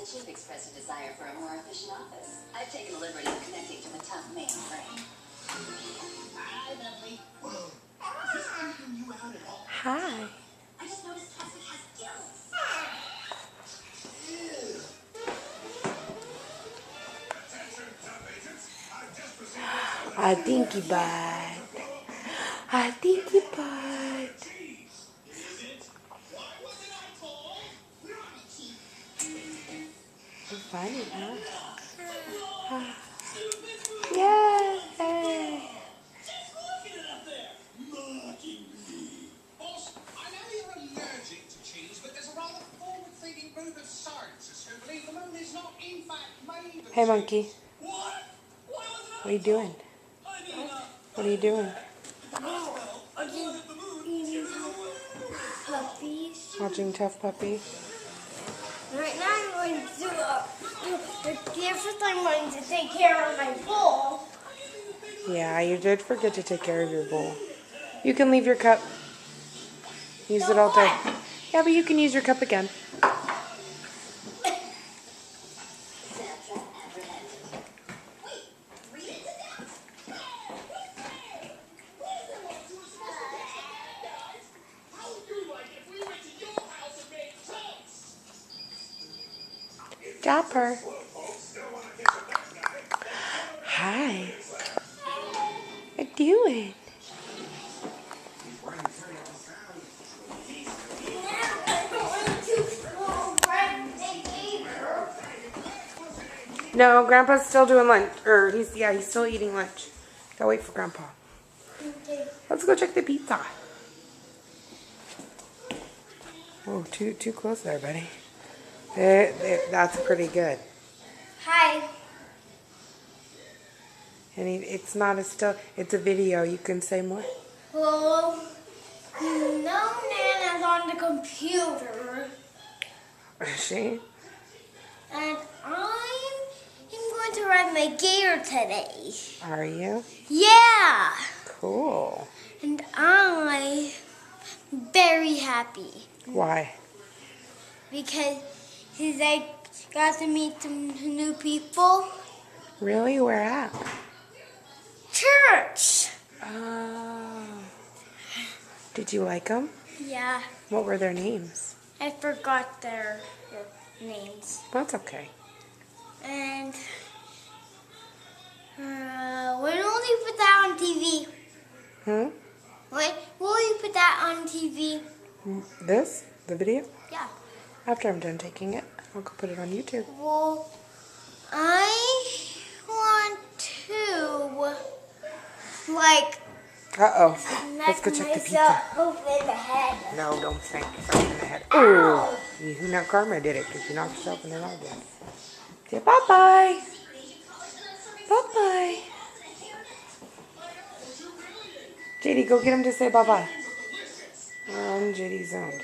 chief expressed a desire for a more efficient office. I've taken the liberty of connecting to the top mainframe. Hi, Beverly. Whoa. Is this freaking you out at all? Hi. I just noticed Cassie has gills. A dinky bud. A dinky bud. Funny, huh? Yay! Boss, I know you're allergic to cheese, but there's a rather forward-thinking group of scientists who believe the moon is not, in fact, made of Hey, cheese. monkey. What? What are you doing? What are you doing? Puppies. Watching Tough Puppy. Right now I'm going to first I'm going to take care of my bowl. Yeah, you did forget to take care of your bowl. You can leave your cup. Use it all day. Yeah, but you can use your cup again. Dapper. Hi. What are you doing? No, Grandpa's still doing lunch. Or he's still eating lunch. Gotta wait for Grandpa. Okay. Let's go check the pizza. Oh, too close there, buddy. That's pretty good. Hi. And it's not a still. It's a video. You can say more. Well, no, Nana's on the computer. Is she? And I'm going to ride my gator today. Are you? Yeah. Cool. And I'm very happy Why? because I got to meet some new people. Really? Where at? Church. Oh. Did you like them? Yeah, What were their names? I forgot their names. That's okay. And when will you put that on TV? Hmm? When will you put that on TV? This? The video? Yeah. After I'm done taking it, I'll go put it on YouTube. Well, I want to Let's go check the pizza. myself in the head. No, don't spank yourself in the head. Oh, you know Karma did it because you knocked yourself in the head again. Say bye-bye. Bye-bye. JD, go get him to say bye-bye. JD's zoned.